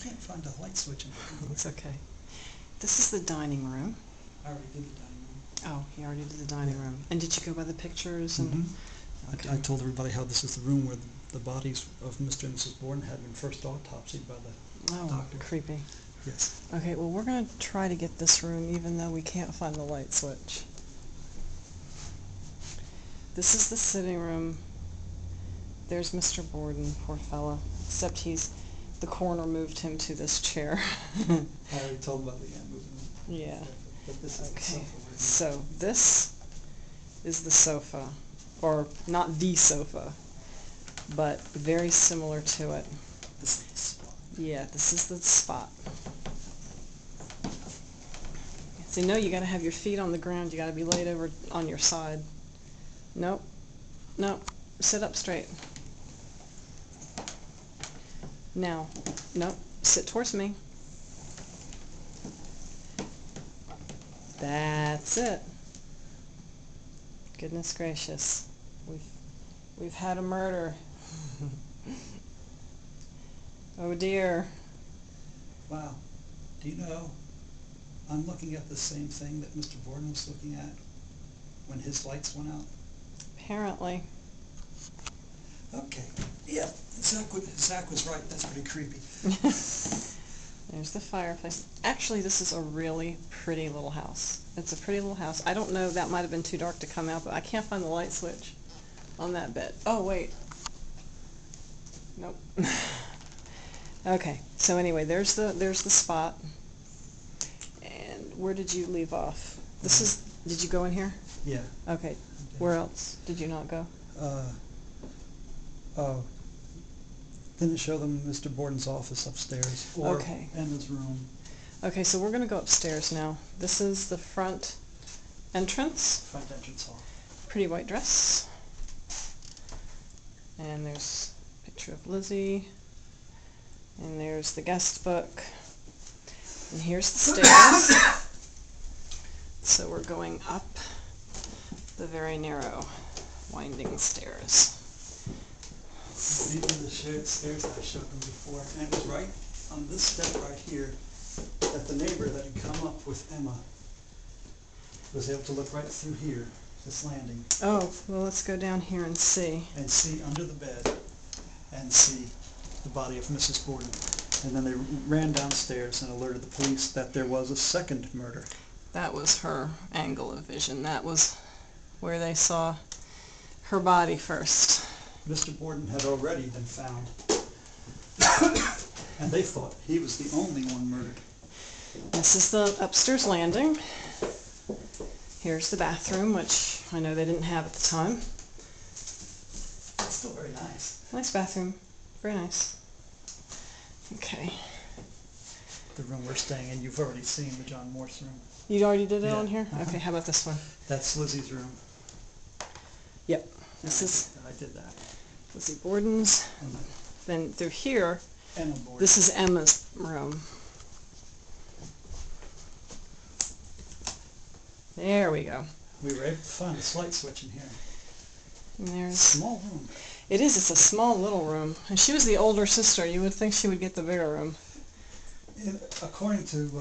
can't find a light switch in here. It's okay. This is the dining room. I already did the dining room. Oh, you already did the dining room. And did you go by the pictures? And okay. I told everybody how this is the room where the bodies of Mr. and Mrs. Borden had been first autopsied by the doctor. Creepy. Yes. Okay, well, we're going to try to get this room even though we can't find the light switch. This is the sitting room. There's Mr. Borden, poor fellow. Except the coroner moved him to this chair. I already told him about the movement. Yeah. But this is the sofa. So this is the sofa. Or not the sofa, but very similar to it. This is the spot. Yeah, this is the spot. So you got to have your feet on the ground. You got to be laid over on your side. Nope. Nope. Sit up straight. Now, nope. Sit towards me. That's it. Goodness gracious. We've had a murder. Oh dear. Wow. Do you know, I'm looking at the same thing that Mr. Borden was looking at when his lights went out. Apparently. Okay. Yeah, Zach was right. That's pretty creepy. There's the fireplace. Actually, this is a really pretty little house. It's a pretty little house. I don't know, that might have been too dark to come out, but I can't find the light switch on that bed. Oh, wait. Nope. Okay, so anyway, there's the spot. And where did you leave off? Did you go in here? Yeah. Okay. Where else did you not go? Didn't show them Mr. Borden's office upstairs or Emma's room. Okay, so we're going to go upstairs now. This is the front entrance. Front entrance hall. Pretty white dress. And there's a picture of Lizzie. And there's the guest book. And here's the stairs. So we're going up the very narrow, winding stairs. These are the shared stairs I showed them before, and it was right on this step right here that the neighbor that had come up with Emma was able to look right through here, this landing. Oh, well, let's go down here and see. And see under the bed and see the body of Mrs. Borden. And then they ran downstairs and alerted the police that there was a second murder. That was her angle of vision. That was where they saw her body first. Mr. Borden had already been found. And they thought he was the only one murdered. This is the upstairs landing. Here's the bathroom, which I know they didn't have at the time. It's still very nice. Nice bathroom. Very nice. Okay. The room we're staying in, you've already seen the John Morse room. You already did it on here? Uh-huh. Okay, how about this one? That's Lizzie's room. Yep. This I did that. Lizzy Borden's. Then through here, Emma Borden. this is Emma's room. There we go. We were able to find a light switch in here. And there's Small room. It is. It's a small little room. And she was the older sister. You would think she would get the bigger room. According to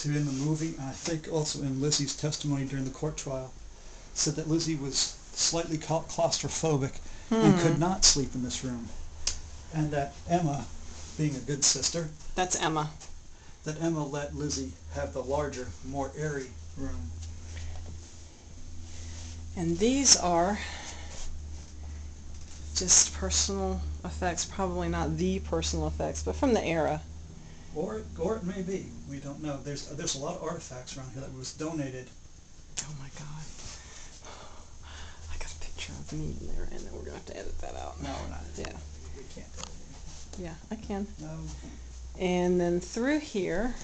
in the movie, and I think also in Lizzie's testimony during the court trial, said that Lizzie was slightly claustrophobic and could not sleep in this room. And that Emma, being a good sister, That's Emma. that Emma let Lizzie have the larger, more airy room. And these are just personal effects. Probably not the personal effects, but from the era. Or it may be. We don't know. There's a lot of artifacts around here that was donated. Oh my God. I got a picture of me in there, and then we're going to have to edit that out. No, we're not. Yeah. We can't. Yeah, I can. No. And then through here,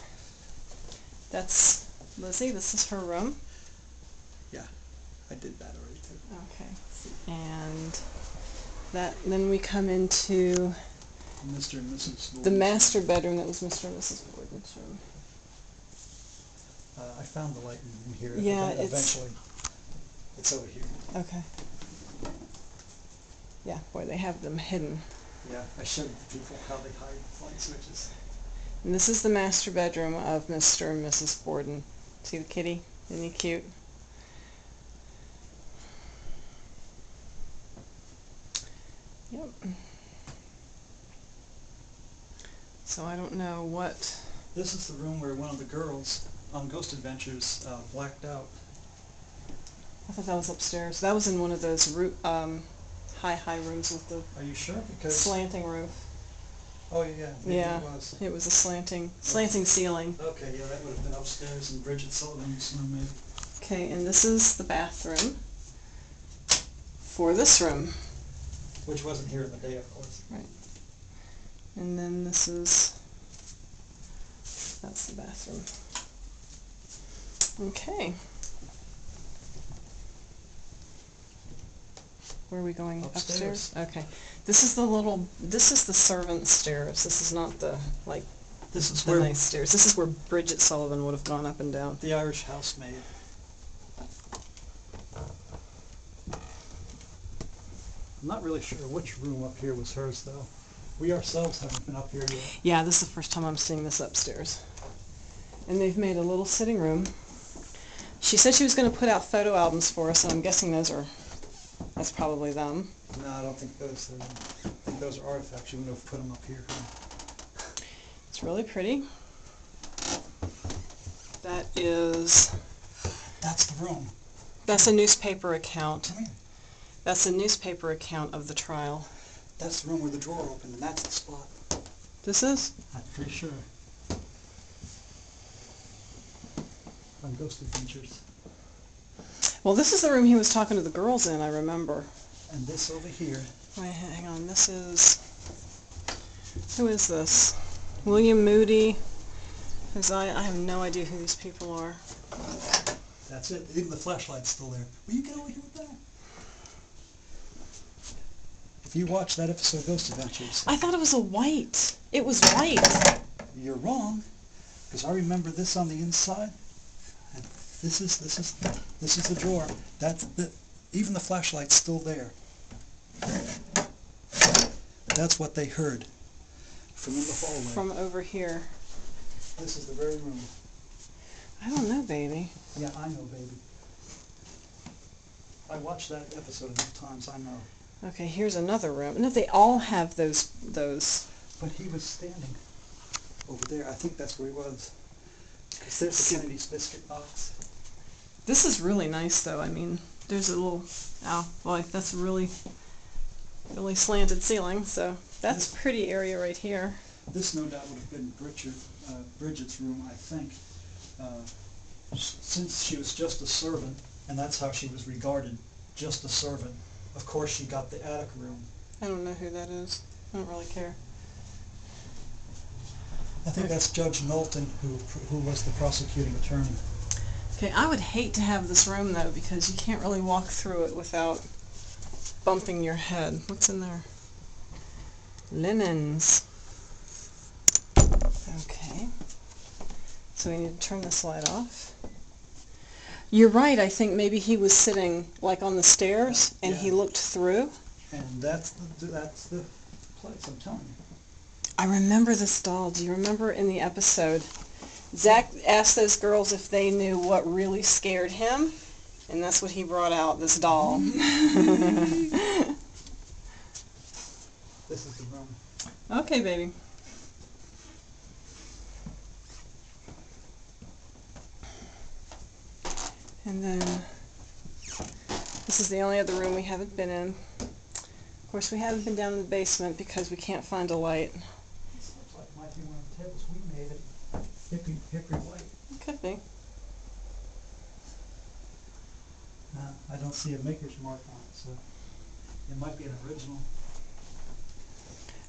that's Lizzie. This is her room. Yeah, I did that already too. Okay. And then we come into Mr. and Mrs. Borden. the master bedroom. That was Mr. and Mrs. Borden's room. I found the light in here. Yeah, eventually. It's over here. Okay. Yeah, boy, they have them hidden. Yeah, I showed people how they hide light switches. And this is the master bedroom of Mr. and Mrs. Borden. See the kitty? Isn't he cute? Yep. So I don't know what... This is the room where one of the girls on Ghost Adventures blacked out. I thought that was upstairs. That was in one of those high rooms with the Are you sure? Because slanting roof. oh yeah, maybe Yeah, it was. it was a slanting ceiling. Okay, yeah, that would have been upstairs in Bridget Sullivan's room, maybe. Okay, and this is the bathroom for this room. Which wasn't here in the day, of course. Right. And then this is, that's the bathroom. Okay. Where are we going? Upstairs. Okay. This is the servant stairs. This is not the, like, This is the where nice stairs. This is where Bridget Sullivan would have gone up and down. the Irish housemaid. I'm not really sure which room up here was hers, though. We ourselves haven't been up here yet. Yeah, this is the first time I'm seeing this upstairs. And they've made a little sitting room. She said she was going to put out photo albums for us, and I'm guessing that's probably them. No, I don't think those are. I think those are artifacts. You wouldn't have put them up here. It's really pretty. That is... That's the room. That's a newspaper account. Come here. That's a newspaper account of the trial. That's the room where the drawer opened, and that's the spot. This is? I'm pretty sure. On Ghost Adventures. Well, this is the room he was talking to the girls in, I remember. And this over here. Wait, hang on. This is... Who is this? William Moody. I have no idea who these people are. That's it. Even the flashlight's still there. Will you get over here with that? If you watch that episode of Ghost Adventures... I thought it was a white. It was white. You're wrong. Because I remember this on the inside. And this is the drawer. Even the flashlight's still there. That's what they heard from in the hallway. From over here. This is the very room. I don't know, baby. Yeah, I know, baby. I watched that episode enough times, I know. Okay, here's another room. No, they all have those. But he was standing over there. I think that's where he was. Because there's the Kennedy's biscuit box. This is really nice, though. I mean, there's a little... Oh, boy, that's really slanted ceiling, so that's a pretty area right here. This, no doubt, would have been Bridget's room, I think. Since she was just a servant, and that's how she was regarded, just a servant. Of course, she got the attic room. I don't know who that is. I don't really care. I think that's Judge Knowlton, who was the prosecuting attorney. Okay, I would hate to have this room, though, because you can't really walk through it without bumping your head. What's in there? Linens. Okay. So we need to turn this light off. You're right, I think maybe he was sitting, like, on the stairs, and he looked through. And that's the place, I'm telling you. I remember this doll. Do you remember in the episode, Zach asked those girls if they knew what really scared him, and that's what he brought out, this doll. This is the room. Okay, baby. And then, this is the only other room we haven't been in. Of course, we haven't been down in the basement because we can't find a light. This looks like it might be one of the tables we made at Hickory White. It could be. I don't see a maker's mark on it, so it might be an original.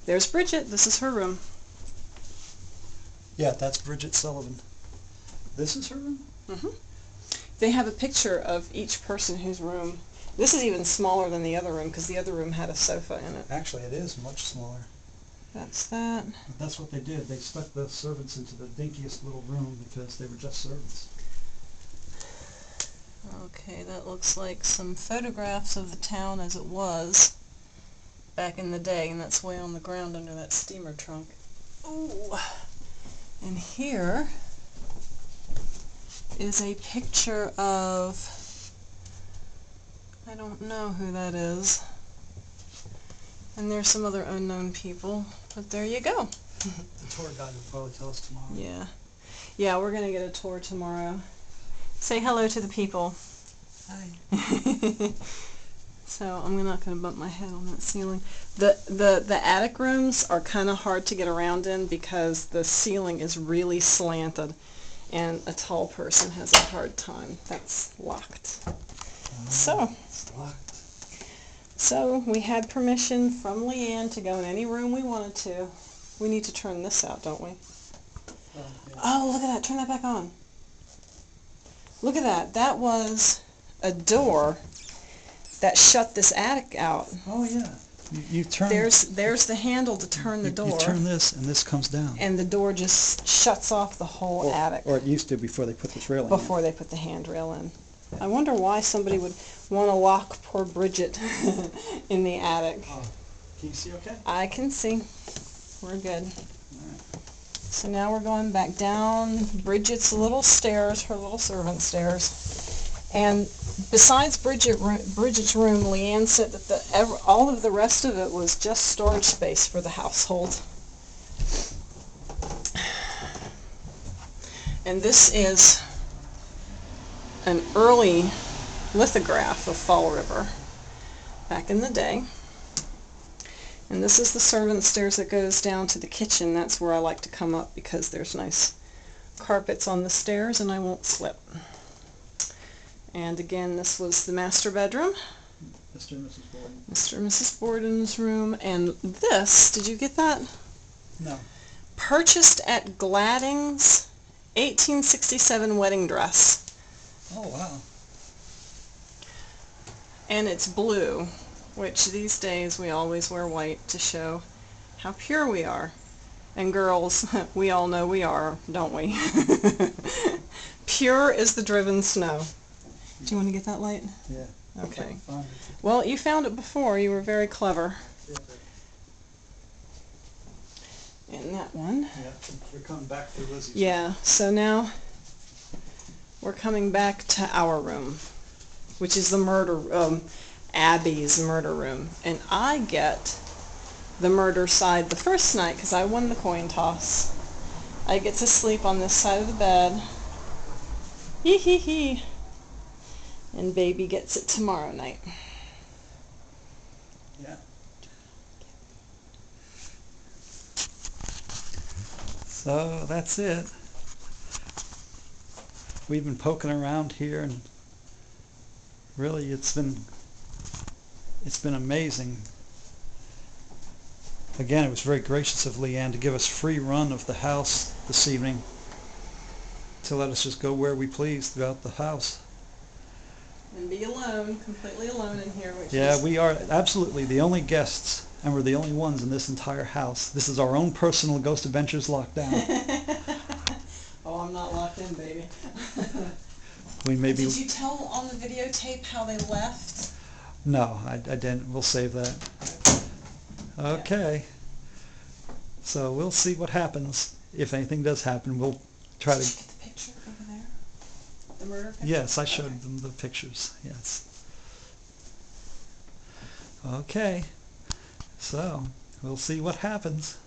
There's Bridget. This is her room. Yeah, that's Bridget Sullivan. This is her room? Mm-hmm. They have a picture of each person whose room. This is even smaller than the other room because the other room had a sofa in it. Actually, it is much smaller. That's that. But that's what they did. They stuck the servants into the dinkiest little room because they were just servants. Okay, that looks like some photographs of the town as it was. back in the day, and that's way on the ground under that steamer trunk. Ooh. And here is a picture of, I don't know who that is. And there's some other unknown people, but there you go. The tour guide will probably tell us tomorrow. Yeah. Yeah, we're going to get a tour tomorrow. Say hello to the people. Hi. So I'm not going to bump my head on that ceiling. The attic rooms are kind of hard to get around in because the ceiling is really slanted and a tall person has a hard time. That's locked. It's locked. So we had permission from Leanne to go in any room we wanted to. We need to turn this out, don't we? Yeah. Oh, look at that. Turn that back on. Look at that. That was a door that shut this attic out. Oh yeah. You turn. There's the handle to turn the door. You turn this, and this comes down. And the door just shuts off the whole attic. Or it used to before they put this railing Before they put the handrail in. I wonder why somebody would want to lock poor Bridget in the attic. Oh. Can you see okay? I can see. We're good. Alright. So now we're going back down Bridget's little stairs, her little servant stairs. And besides Bridget's room, Leanne said that all of the rest of it was just storage space for the household. And this is an early lithograph of Fall River back in the day. And this is the servant stairs that goes down to the kitchen. That's where I like to come up because there's nice carpets on the stairs and I won't slip. And again, this was the master bedroom. Mr. and Mrs. Borden. Mr. and Mrs. Borden's room. And this, did you get that? No. Purchased at Gladding's 1867 wedding dress. Oh wow. And it's blue, which these days we always wear white to show how pure we are. And girls, we all know we are, don't we? Pure as the driven snow. Do you want to get that light? Yeah. Okay. Fine. Well, you found it before. You were very clever. And that one. Yeah, we're coming back through Lizzy's. Yeah, so now we're coming back to our room, which is the Abby's murder room. And I get the murder side the first night because I won the coin toss. I get to sleep on this side of the bed. Hee hee hee. And baby gets it tomorrow night. Yeah. So that's it. We've been poking around here and really it's been amazing. Again, it was very gracious of Leanne to give us free run of the house this evening, to let us just go where we please throughout the house. And be alone, completely alone in here. We are absolutely the only guests, and we're the only ones in this entire house. This is our own personal Ghost Adventures lockdown. Oh, I'm not locked in, baby. Did you tell on the videotape how they left? No, I didn't. We'll save that. Okay. So we'll see what happens. If anything does happen, we'll try to... Did you get the picture over there? The murder picture? Yes, I showed them the pictures. Yes. Okay. So, we'll see what happens.